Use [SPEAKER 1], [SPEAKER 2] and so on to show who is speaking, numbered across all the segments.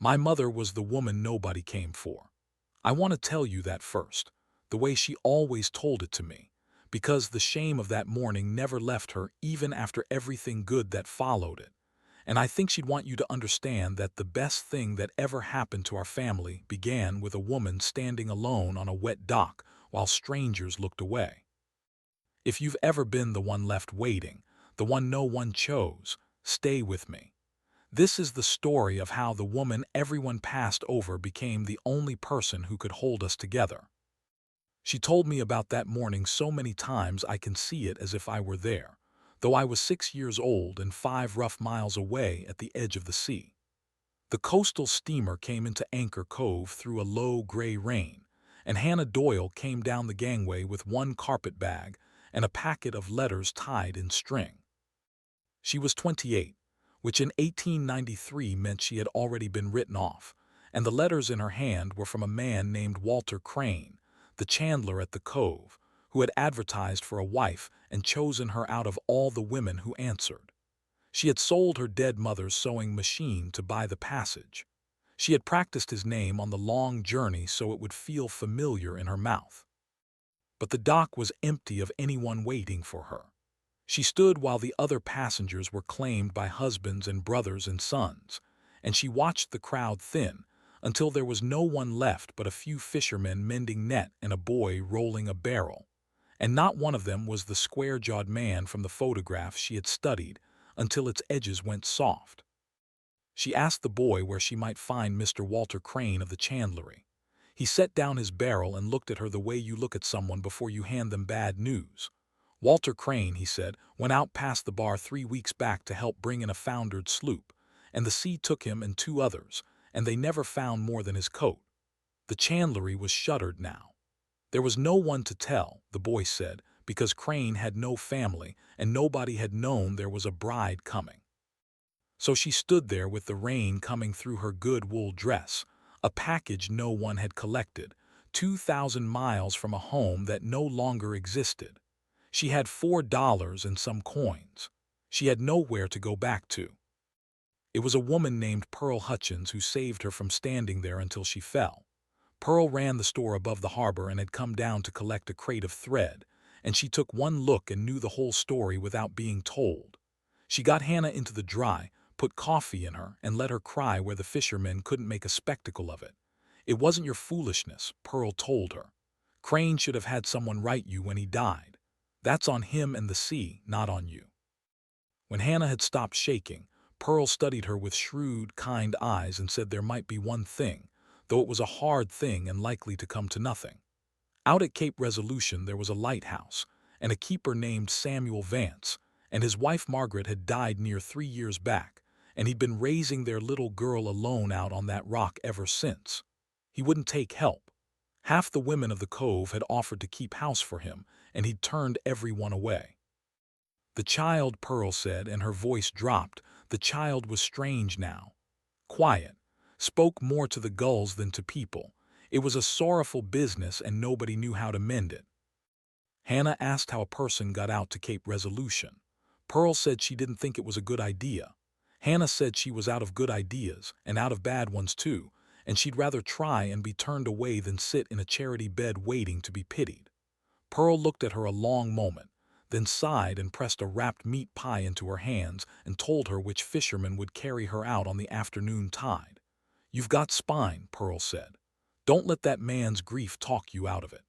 [SPEAKER 1] My mother was the woman nobody came for. I want to tell you that first, the way she always told it to me, because the shame of that morning never left her even after everything good that followed it. And I think she'd want you to understand that the best thing that ever happened to our family began with a woman standing alone on a wet dock while strangers looked away. If you've ever been the one left waiting, the one no one chose, stay with me. This is the story of how the woman everyone passed over became the only person who could hold us together. She told me about that morning so many times I can see it as if I were there, though I was 6 years old and 5 rough miles away at the edge of the sea. The coastal steamer came into Anchor Cove through a low gray rain, and Hannah Doyle came down the gangway with one carpet bag and a packet of letters tied in string. She was 28, which in 1893 meant she had already been written off, and the letters in her hand were from a man named Walter Crane, the chandler at the Cove, who had advertised for a wife and chosen her out of all the women who answered. She had sold her dead mother's sewing machine to buy the passage. She had practiced his name on the long journey so it would feel familiar in her mouth. But the dock was empty of anyone waiting for her. She stood while the other passengers were claimed by husbands and brothers and sons, and she watched the crowd thin until there was no one left but a few fishermen mending net and a boy rolling a barrel. And not one of them was the square-jawed man from the photograph she had studied until its edges went soft. She asked the boy where she might find Mr. Walter Crane of the chandlery. He set down his barrel and looked at her the way you look at someone before you hand them bad news. Walter Crane, he said, went out past the bar 3 weeks back to help bring in a foundered sloop, and the sea took him and two others, and they never found more than his coat. The chandlery was shuttered now. There was no one to tell, the boy said, because Crane had no family and nobody had known there was a bride coming. So she stood there with the rain coming through her good wool dress, a package no one had collected, 2,000 miles from a home that no longer existed. She had $4 and some coins. She had nowhere to go back to. It was a woman named Pearl Hutchins who saved her from standing there until she fell. Pearl ran the store above the harbor and had come down to collect a crate of thread, and she took one look and knew the whole story without being told. She got Hannah into the dry, put coffee in her, and let her cry where the fishermen couldn't make a spectacle of it. It wasn't your foolishness, Pearl told her. Crane should have had someone write you when he died. That's on him and the sea, not on you. When Hannah had stopped shaking, Pearl studied her with shrewd, kind eyes and said there might be one thing, though it was a hard thing and likely to come to nothing. Out at Cape Resolution there was a lighthouse, and a keeper named Samuel Vance, and his wife Margaret had died near 3 years back, and he'd been raising their little girl alone out on that rock ever since. He wouldn't take help. Half the women of the cove had offered to keep house for him, and he'd turned everyone away. The child, Pearl said, and her voice dropped, the child was strange now. Quiet, spoke more to the gulls than to people. It was a sorrowful business and nobody knew how to mend it. Hannah asked how a person got out to Cape Resolution. Pearl said she didn't think it was a good idea. Hannah said she was out of good ideas, and out of bad ones too, and she'd rather try and be turned away than sit in a charity bed waiting to be pitied. Pearl looked at her a long moment, then sighed and pressed a wrapped meat pie into her hands and told her which fisherman would carry her out on the afternoon tide. "You've got spine," Pearl said. "Don't let that man's grief talk you out of it."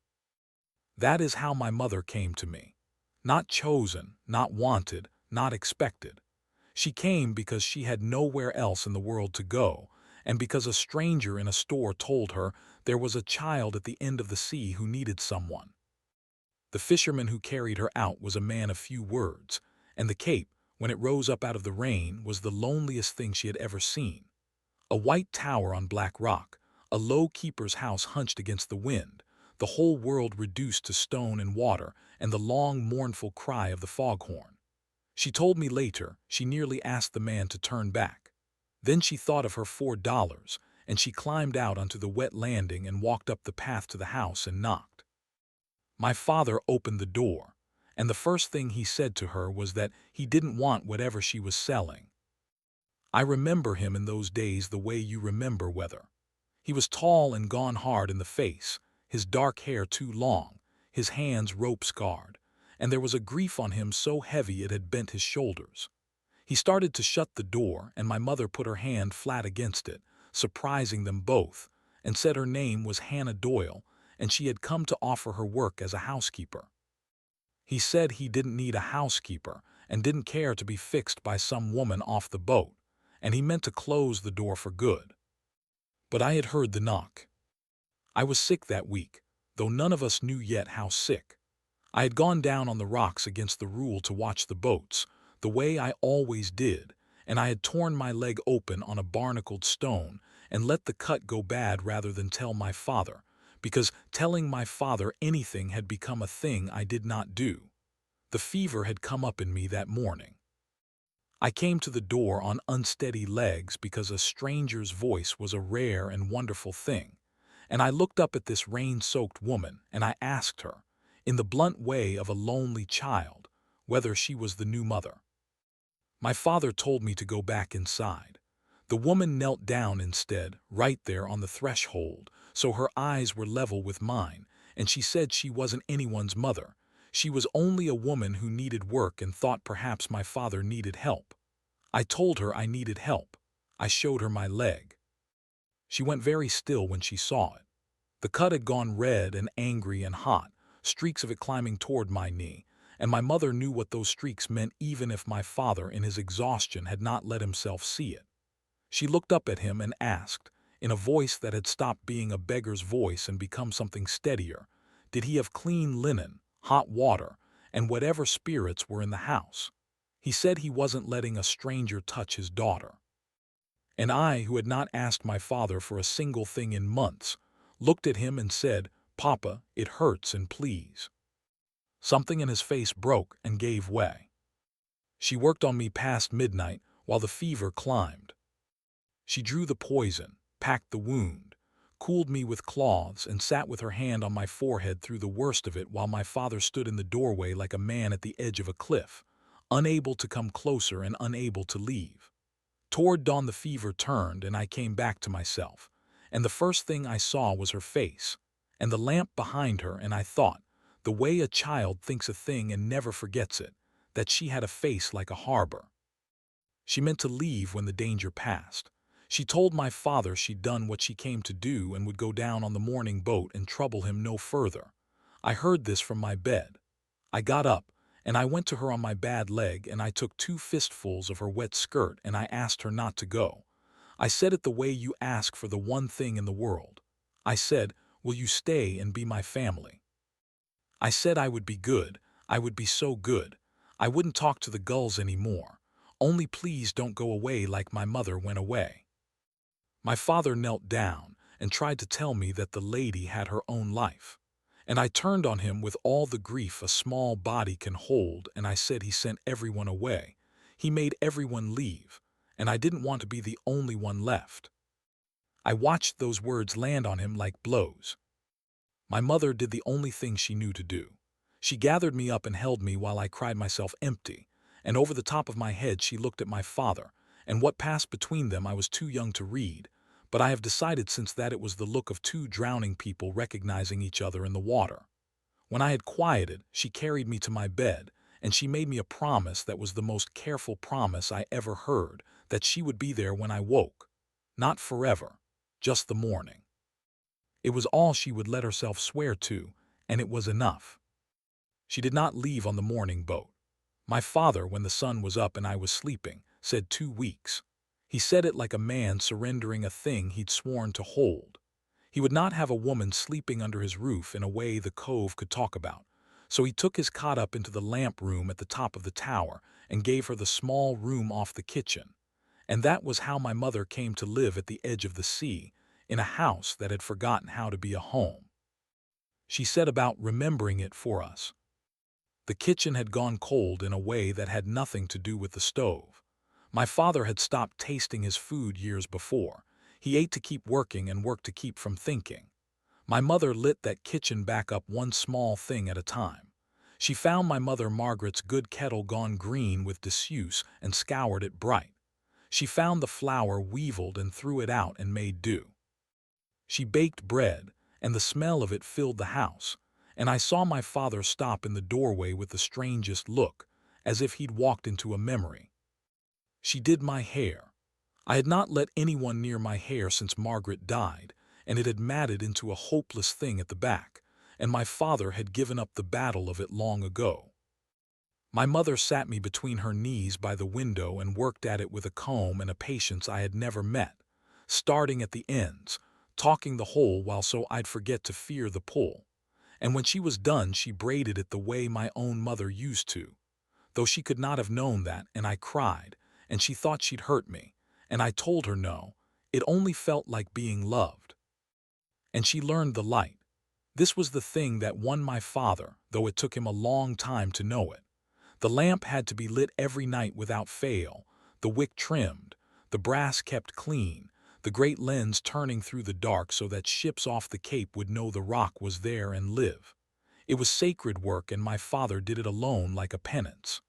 [SPEAKER 1] That is how my mother came to me. Not chosen, not wanted, not expected. She came because she had nowhere else in the world to go, and because a stranger in a store told her there was a child at the end of the sea who needed someone. The fisherman who carried her out was a man of few words, and the Cape, when it rose up out of the rain, was the loneliest thing she had ever seen. A white tower on black rock, a low keeper's house hunched against the wind, the whole world reduced to stone and water, and the long, mournful cry of the foghorn. She told me later she nearly asked the man to turn back. Then she thought of her $4, and she climbed out onto the wet landing and walked up the path to the house and knocked. My father opened the door, and the first thing he said to her was that he didn't want whatever she was selling. I remember him in those days the way you remember weather. He was tall and gone hard in the face, his dark hair too long, his hands rope-scarred, and there was a grief on him so heavy it had bent his shoulders. He started to shut the door, and my mother put her hand flat against it, surprising them both, and said her name was Hannah Doyle, and she had come to offer her work as a housekeeper. He said he didn't need a housekeeper and didn't care to be fixed by some woman off the boat, and he meant to close the door for good. But I had heard the knock. I was sick that week, though none of us knew yet how sick. I had gone down on the rocks against the rule to watch the boats, the way I always did, and I had torn my leg open on a barnacled stone and let the cut go bad rather than tell my father, because telling my father anything had become a thing I did not do. The fever had come up in me that morning. I came to the door on unsteady legs because a stranger's voice was a rare and wonderful thing, and I looked up at this rain-soaked woman and I asked her, in the blunt way of a lonely child, whether she was the new mother. My father told me to go back inside. The woman knelt down instead, right there on the threshold, so her eyes were level with mine, and she said she wasn't anyone's mother. She was only a woman who needed work and thought perhaps my father needed help. I told her I needed help. I showed her my leg. She went very still when she saw it. The cut had gone red and angry and hot, streaks of it climbing toward my knee, and my mother knew what those streaks meant even if my father in his exhaustion had not let himself see it. She looked up at him and asked, in a voice that had stopped being a beggar's voice and become something steadier, did he have clean linen, hot water, and whatever spirits were in the house? He said he wasn't letting a stranger touch his daughter. And I, who had not asked my father for a single thing in months, looked at him and said, "Papa, it hurts and please." Something in his face broke and gave way. She worked on me past midnight while the fever climbed. She drew the poison, packed the wound, cooled me with cloths, and sat with her hand on my forehead through the worst of it while my father stood in the doorway like a man at the edge of a cliff, unable to come closer and unable to leave. Toward dawn the fever turned and I came back to myself, and the first thing I saw was her face, and the lamp behind her, and I thought, the way a child thinks a thing and never forgets it, that she had a face like a harbor. She meant to leave when the danger passed. She told my father she'd done what she came to do and would go down on the morning boat and trouble him no further. I heard this from my bed. I got up, and I went to her on my bad leg, and I took 2 fistfuls of her wet skirt, and I asked her not to go. I said it the way you ask for the one thing in the world. I said, "Will you stay and be my family?" I said I would be good, I would be so good. I wouldn't talk to the gulls anymore. Only please don't go away like my mother went away. My father knelt down and tried to tell me that the lady had her own life. And I turned on him with all the grief a small body can hold, and I said he sent everyone away. He made everyone leave, and I didn't want to be the only one left. I watched those words land on him like blows. My mother did the only thing she knew to do. She gathered me up and held me while I cried myself empty, and over the top of my head she looked at my father, and what passed between them I was too young to read, but I have decided since that it was the look of 2 drowning people recognizing each other in the water. When I had quieted, she carried me to my bed, and she made me a promise that was the most careful promise I ever heard, that she would be there when I woke. Not forever, just the morning. It was all she would let herself swear to, and it was enough. She did not leave on the morning boat. My father, when the sun was up and I was sleeping, said 2 weeks. He said it like a man surrendering a thing he'd sworn to hold. He would not have a woman sleeping under his roof in a way the cove could talk about, so he took his cot up into the lamp room at the top of the tower and gave her the small room off the kitchen. And that was how my mother came to live at the edge of the sea, in a house that had forgotten how to be a home. She set about remembering it for us. The kitchen had gone cold in a way that had nothing to do with the stove. My father had stopped tasting his food years before. He ate to keep working and worked to keep from thinking. My mother lit that kitchen back up one small thing at a time. She found my mother Margaret's good kettle gone green with disuse and scoured it bright. She found the flour weevilled and threw it out and made dew. She baked bread, and the smell of it filled the house, and I saw my father stop in the doorway with the strangest look, as if he'd walked into a memory. She did my hair. I had not let anyone near my hair since Margaret died, and it had matted into a hopeless thing at the back, and my father had given up the battle of it long ago. My mother sat me between her knees by the window and worked at it with a comb and a patience I had never met, starting at the ends, talking the whole while so I'd forget to fear the pull. And when she was done, she braided it the way my own mother used to, though she could not have known that, and I cried, and she thought she'd hurt me, and I told her no, it only felt like being loved. And she learned the light. This was the thing that won my father, though it took him a long time to know it. The lamp had to be lit every night without fail, the wick trimmed, the brass kept clean, the great lens turning through the dark so that ships off the Cape would know the rock was there and live. It was sacred work, and my father did it alone like a penance.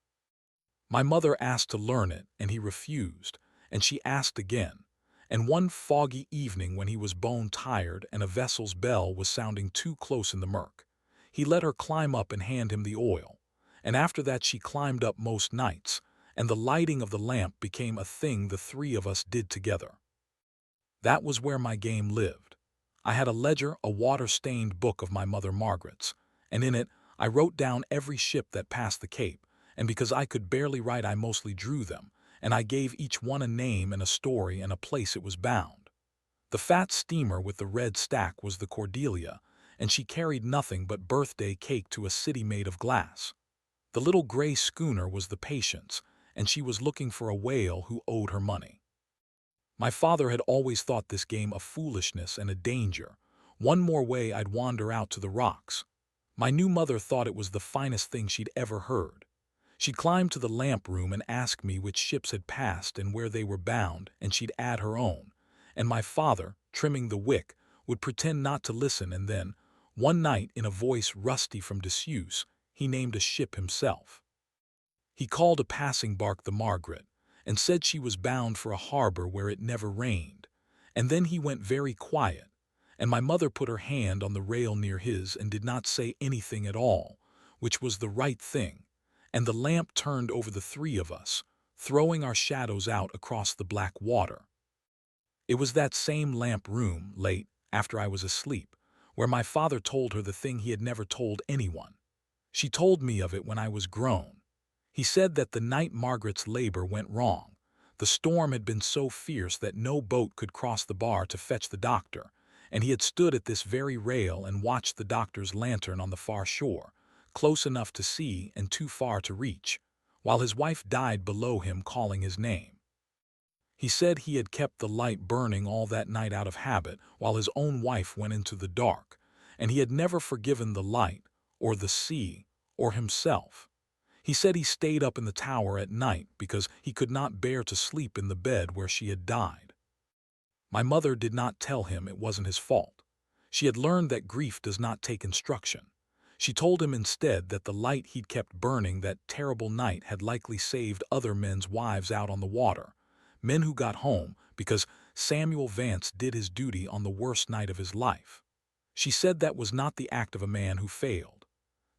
[SPEAKER 1] My mother asked to learn it, and he refused, and she asked again. And one foggy evening when he was bone-tired and a vessel's bell was sounding too close in the murk, he let her climb up and hand him the oil. And after that she climbed up most nights, and the lighting of the lamp became a thing the three of us did together. That was where my game lived. I had a ledger, a water-stained book of my mother Margaret's, and in it I wrote down every ship that passed the Cape, and because I could barely write I mostly drew them, and I gave each one a name and a story and a place it was bound. The fat steamer with the red stack was the Cordelia, and she carried nothing but birthday cake to a city made of glass. The little gray schooner was the Patience, and she was looking for a whale who owed her money. My father had always thought this game a foolishness and a danger. One more way I'd wander out to the rocks. My new mother thought it was the finest thing she'd ever heard. She'd climb to the lamp room and ask me which ships had passed and where they were bound, and she'd add her own. And my father, trimming the wick, would pretend not to listen, and then, one night, in a voice rusty from disuse, he named a ship himself. He called a passing bark the Margaret, and said she was bound for a harbor where it never rained. And then he went very quiet, and my mother put her hand on the rail near his and did not say anything at all, which was the right thing, and the lamp turned over the three of us, throwing our shadows out across the black water. It was that same lamp room, late, after I was asleep, where my father told her the thing he had never told anyone. She told me of it when I was grown. He said that the night Margaret's labor went wrong, the storm had been so fierce that no boat could cross the bar to fetch the doctor, and he had stood at this very rail and watched the doctor's lantern on the far shore, close enough to see and too far to reach, while his wife died below him calling his name. He said he had kept the light burning all that night out of habit while his own wife went into the dark, and he had never forgiven the light, or the sea, or himself. He said he stayed up in the tower at night because he could not bear to sleep in the bed where she had died. My mother did not tell him it wasn't his fault. She had learned that grief does not take instruction. She told him instead that the light he'd kept burning that terrible night had likely saved other men's wives out on the water, men who got home because Samuel Vance did his duty on the worst night of his life. She said that was not the act of a man who failed.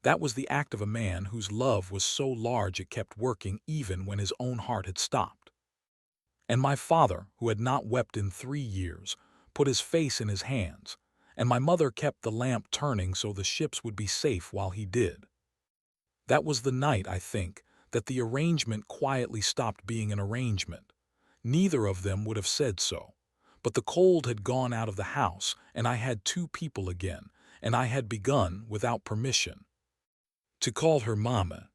[SPEAKER 1] That was the act of a man whose love was so large it kept working even when his own heart had stopped. And my father, who had not wept in 3 years, put his face in his hands, and my mother kept the lamp turning so the ships would be safe while he did. That was the night, I think, that the arrangement quietly stopped being an arrangement. Neither of them would have said so, but the cold had gone out of the house, and I had 2 people again, and I had begun, without permission, to call her Mama.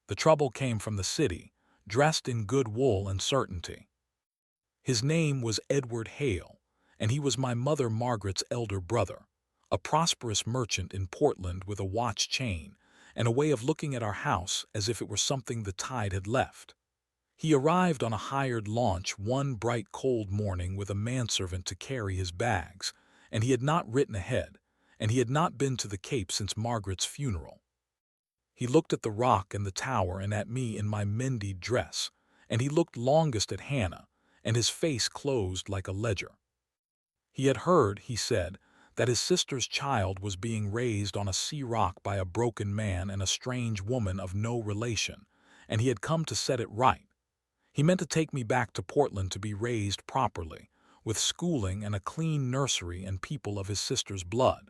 [SPEAKER 1] The trouble came from the city, dressed in good wool and certainty. His name was Edward Hale, and he was my mother Margaret's elder brother, a prosperous merchant in Portland with a watch chain and a way of looking at our house as if it were something the tide had left. He arrived on a hired launch one bright cold morning with a manservant to carry his bags, and he had not written ahead, and he had not been to the Cape since Margaret's funeral. He looked at the rock and the tower and at me in my mended dress, and he looked longest at Hannah, and his face closed like a ledger. He had heard, he said, that his sister's child was being raised on a sea rock by a broken man and a strange woman of no relation, and he had come to set it right. He meant to take me back to Portland to be raised properly, with schooling and a clean nursery and people of his sister's blood.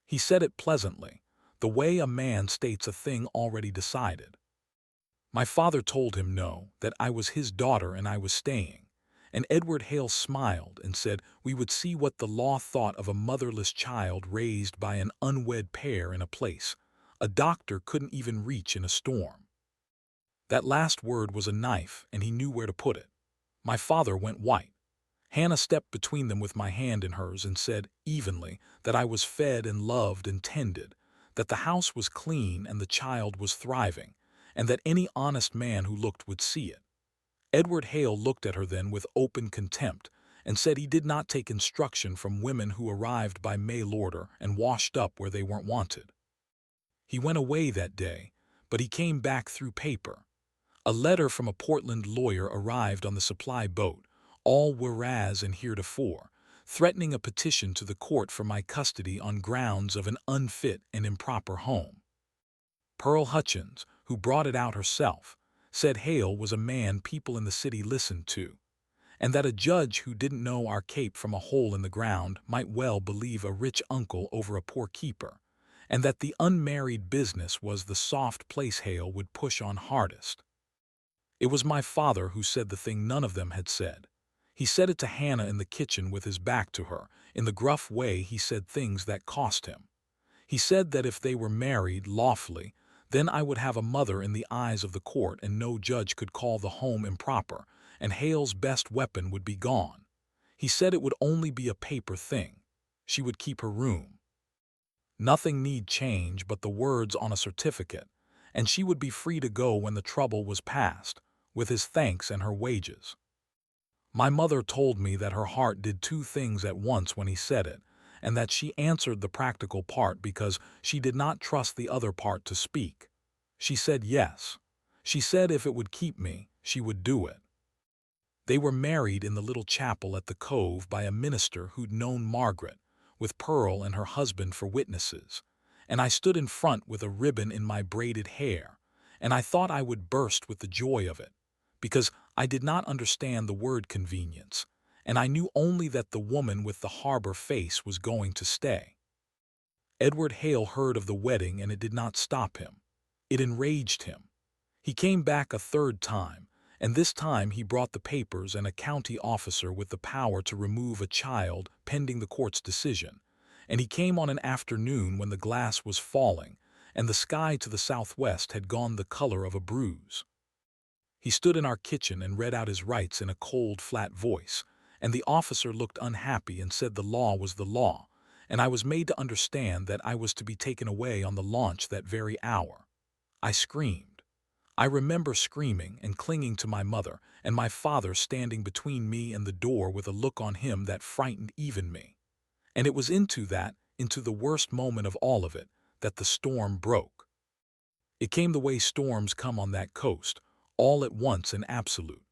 [SPEAKER 1] He said it pleasantly, the way a man states a thing already decided. My father told him no, that I was his daughter and I was staying. And Edward Hale smiled and said we would see what the law thought of a motherless child raised by an unwed pair in a place a doctor couldn't even reach in a storm. That last word was a knife, and he knew where to put it. My father went white. Hannah stepped between them with my hand in hers and said, evenly, that I was fed and loved and tended, that the house was clean and the child was thriving, and that any honest man who looked would see it. Edward Hale looked at her then with open contempt and said he did not take instruction from women who arrived by mail order and washed up where they weren't wanted. He went away that day, but he came back through paper. A letter from a Portland lawyer arrived on the supply boat, all whereas and heretofore, threatening a petition to the court for my custody on grounds of an unfit and improper home. Pearl Hutchins, who brought it out herself, said Hale was a man people in the city listened to, and that a judge who didn't know our cape from a hole in the ground might well believe a rich uncle over a poor keeper, and that the unmarried business was the soft place Hale would push on hardest. It was my father who said the thing none of them had said. He said it to Hannah in the kitchen with his back to her. In the gruff way he said things that cost him. He said that if they were married lawfully, then I would have a mother in the eyes of the court and no judge could call the home improper, and Hale's best weapon would be gone. He said it would only be a paper thing. She would keep her room. Nothing need change but the words on a certificate, and she would be free to go when the trouble was past, with his thanks and her wages. My mother told me that her heart did two things at once when he said it, and that she answered the practical part because she did not trust the other part to speak. She said yes. She said if it would keep me, she would do it. They were married in the little chapel at the Cove by a minister who'd known Margaret, with Pearl and her husband for witnesses, and I stood in front with a ribbon in my braided hair, and I thought I would burst with the joy of it, because I did not understand the word convenience, and I knew only that the woman with the harbor face was going to stay. Edward Hale heard of the wedding and it did not stop him. It enraged him. He came back a third time, and this time he brought the papers and a county officer with the power to remove a child pending the court's decision, and he came on an afternoon when the glass was falling and the sky to the southwest had gone the color of a bruise. He stood in our kitchen and read out his rights in a cold, flat voice, and the officer looked unhappy and said the law was the law, and I was made to understand that I was to be taken away on the launch that very hour. I screamed. I remember screaming and clinging to my mother, and my father standing between me and the door with a look on him that frightened even me. And it was into the worst moment of all of it, that the storm broke. It came the way storms come on that coast, all at once and absolute.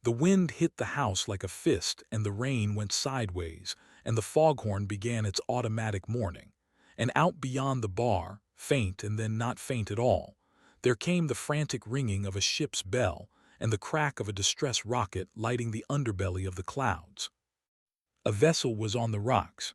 [SPEAKER 1] The wind hit the house like a fist, and the rain went sideways, and the foghorn began its automatic mourning. And out beyond the bar, faint and then not faint at all, there came the frantic ringing of a ship's bell and the crack of a distress rocket lighting the underbelly of the clouds. A vessel was on the rocks.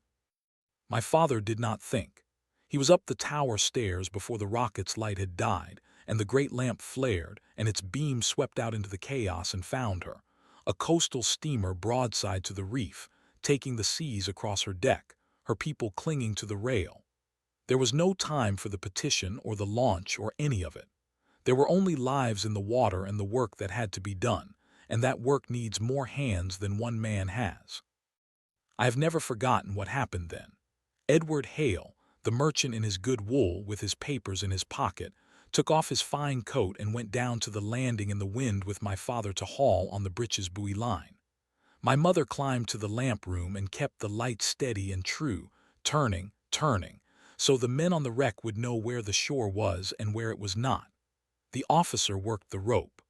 [SPEAKER 1] My father did not think. He was up the tower stairs before the rocket's light had died, and the great lamp flared, and its beam swept out into the chaos and found her, a coastal steamer broadside to the reef, taking the seas across her deck, her people clinging to the rail. There was no time for the petition or the launch or any of it. There were only lives in the water and the work that had to be done, and that work needs more hands than one man has. I have never forgotten what happened then. Edward Hale, the merchant in his good wool with his papers in his pocket, took off his fine coat and went down to the landing in the wind with my father to haul on the breeches buoy line. My mother climbed to the lamp room and kept the light steady and true, turning, so the men on the wreck would know where the shore was and where it was not. The officer worked the rope.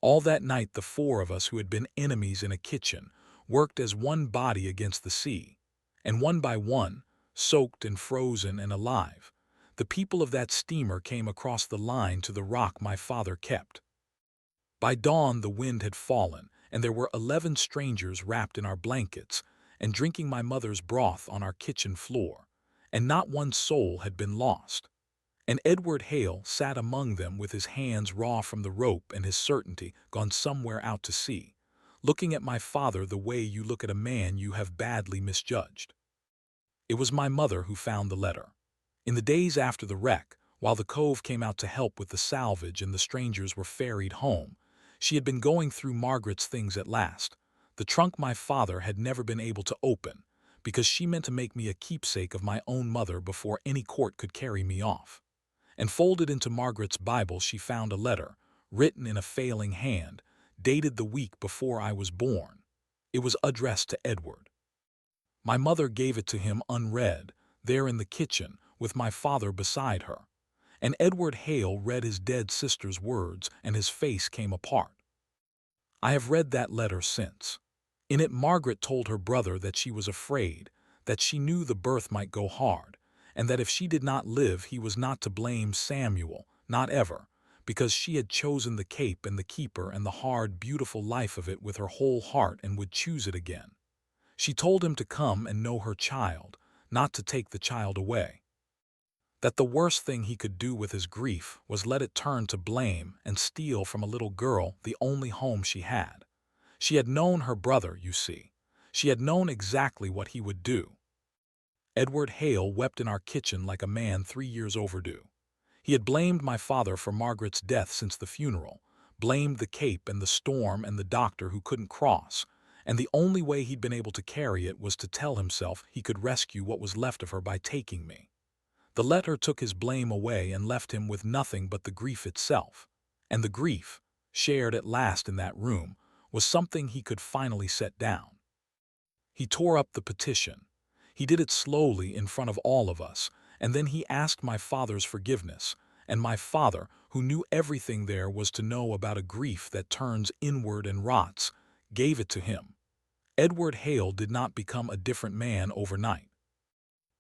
[SPEAKER 1] All that night the four of us who had been enemies in a kitchen worked as one body against the sea, and one by one, soaked and frozen and alive, the people of that steamer came across the line to the rock my father kept. By dawn the wind had fallen, and there were 11 strangers wrapped in our blankets and drinking my mother's broth on our kitchen floor, and not one soul had been lost. And Edward Hale sat among them with his hands raw from the rope and his certainty gone somewhere out to sea, looking at my father the way you look at a man you have badly misjudged. It was my mother who found the letter. In the days after the wreck, while the Cove came out to help with the salvage and the strangers were ferried home, she had been going through Margaret's things at last, the trunk my father had never been able to open, because she meant to make me a keepsake of my own mother before any court could carry me off. And folded into Margaret's Bible she found a letter, written in a failing hand, dated the week before I was born. It was addressed to Edward. My mother gave it to him unread, there in the kitchen, with my father beside her. And Edward Hale read his dead sister's words, and his face came apart. I have read that letter since. In it Margaret told her brother that she was afraid, that she knew the birth might go hard, and that if she did not live he was not to blame Samuel, not ever, because she had chosen the Cape and the keeper and the hard, beautiful life of it with her whole heart and would choose it again. She told him to come and know her child, not to take the child away. That the worst thing he could do with his grief was let it turn to blame and steal from a little girl the only home she had. She had known her brother, you see. She had known exactly what he would do. Edward Hale wept in our kitchen like a man 3 years overdue. He had blamed my father for Margaret's death since the funeral, blamed the Cape and the storm and the doctor who couldn't cross, and the only way he'd been able to carry it was to tell himself he could rescue what was left of her by taking me. The letter took his blame away and left him with nothing but the grief itself. And the grief, shared at last in that room, was something he could finally set down. He tore up the petition. He did it slowly in front of all of us, and then he asked my father's forgiveness, and my father, who knew everything there was to know about a grief that turns inward and rots, gave it to him. Edward Hale did not become a different man overnight.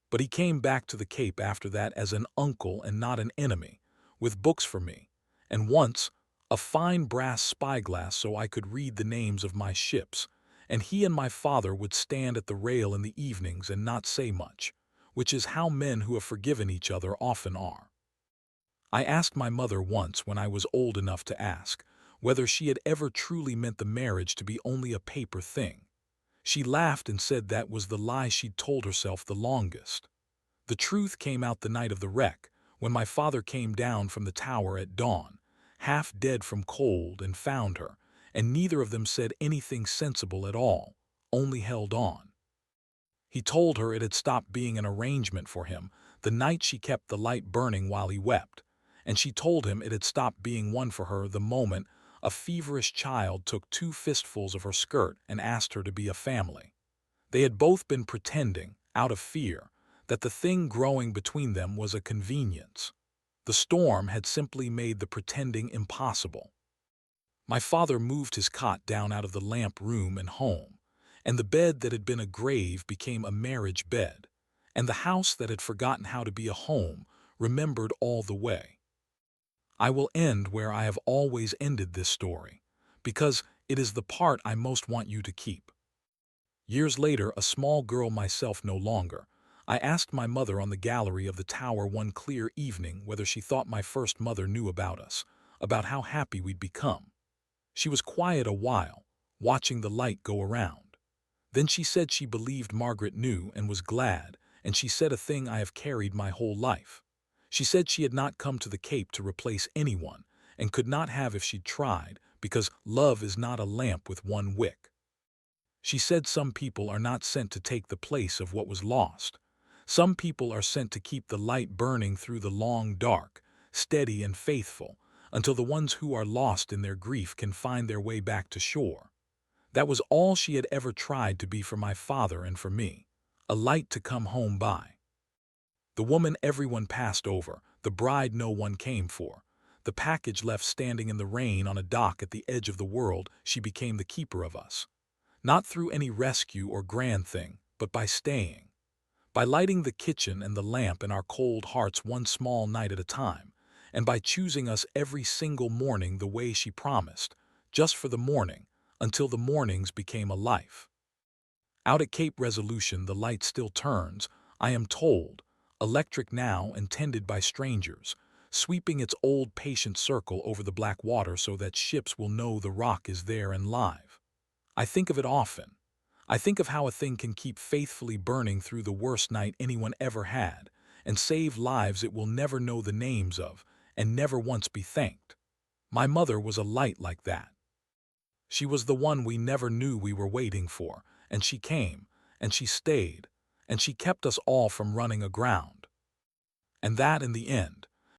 [SPEAKER 1] But he came back to the Cape after that as an uncle and not an enemy, with books for me, and once a fine brass spyglass so I could read the names of my ships, and he and my father would stand at the rail in the evenings and not say much, which is how men who have forgiven each other often are. I asked my mother once, when I was old enough to ask, whether she had ever truly meant the marriage to be only a paper thing. She laughed and said that was the lie she'd told herself the longest. The truth came out the night of the wreck, when my father came down from the tower at dawn, half dead from cold, and found her, and neither of them said anything sensible at all, only held on. He told her it had stopped being an arrangement for him the night she kept the light burning while he wept, and she told him it had stopped being one for her the moment a feverish child took 2 fistfuls of her skirt and asked her to be a family. They had both been pretending, out of fear, that the thing growing between them was a convenience. The storm had simply made the pretending impossible. My father moved his cot down out of the lamp room and home, and the bed that had been a grave became a marriage bed, and the house that had forgotten how to be a home remembered all the way. I will end where I have always ended this story, because it is the part I most want you to keep. Years later, a small girl myself no longer, I asked my mother on the gallery of the tower one clear evening whether she thought my first mother knew about us, about how happy we'd become. She was quiet a while, watching the light go around. Then she said she believed Margaret knew and was glad, and she said a thing I have carried my whole life. She said she had not come to the Cape to replace anyone, and could not have if she'd tried, because love is not a lamp with one wick. She said some people are not sent to take the place of what was lost. Some people are sent to keep the light burning through the long dark, steady and faithful, until the ones who are lost in their grief can find their way back to shore. That was all she had ever tried to be for my father and for me, a light to come home by. The woman everyone passed over, the bride no one came for, The package left standing in the rain on a dock at the edge of the world, she became the keeper of us. Not through any rescue or grand thing, but by staying. By lighting the kitchen and the lamp in our cold hearts one small night at a time, and by choosing us every single morning the way she promised, just for the morning, until the mornings became a life. Out at Cape Resolution the light still turns, I am told, electric now and tended by strangers, sweeping its old patient circle over the black water so that ships will know the rock is there and live. I think of it often. I think of how a thing can keep faithfully burning through the worst night anyone ever had, and save lives it will never know the names of, and never once be thanked. My mother was a light like that. She was the one we never knew we were waiting for, and she came, and she stayed, and she kept us all from running aground. And that, in the end,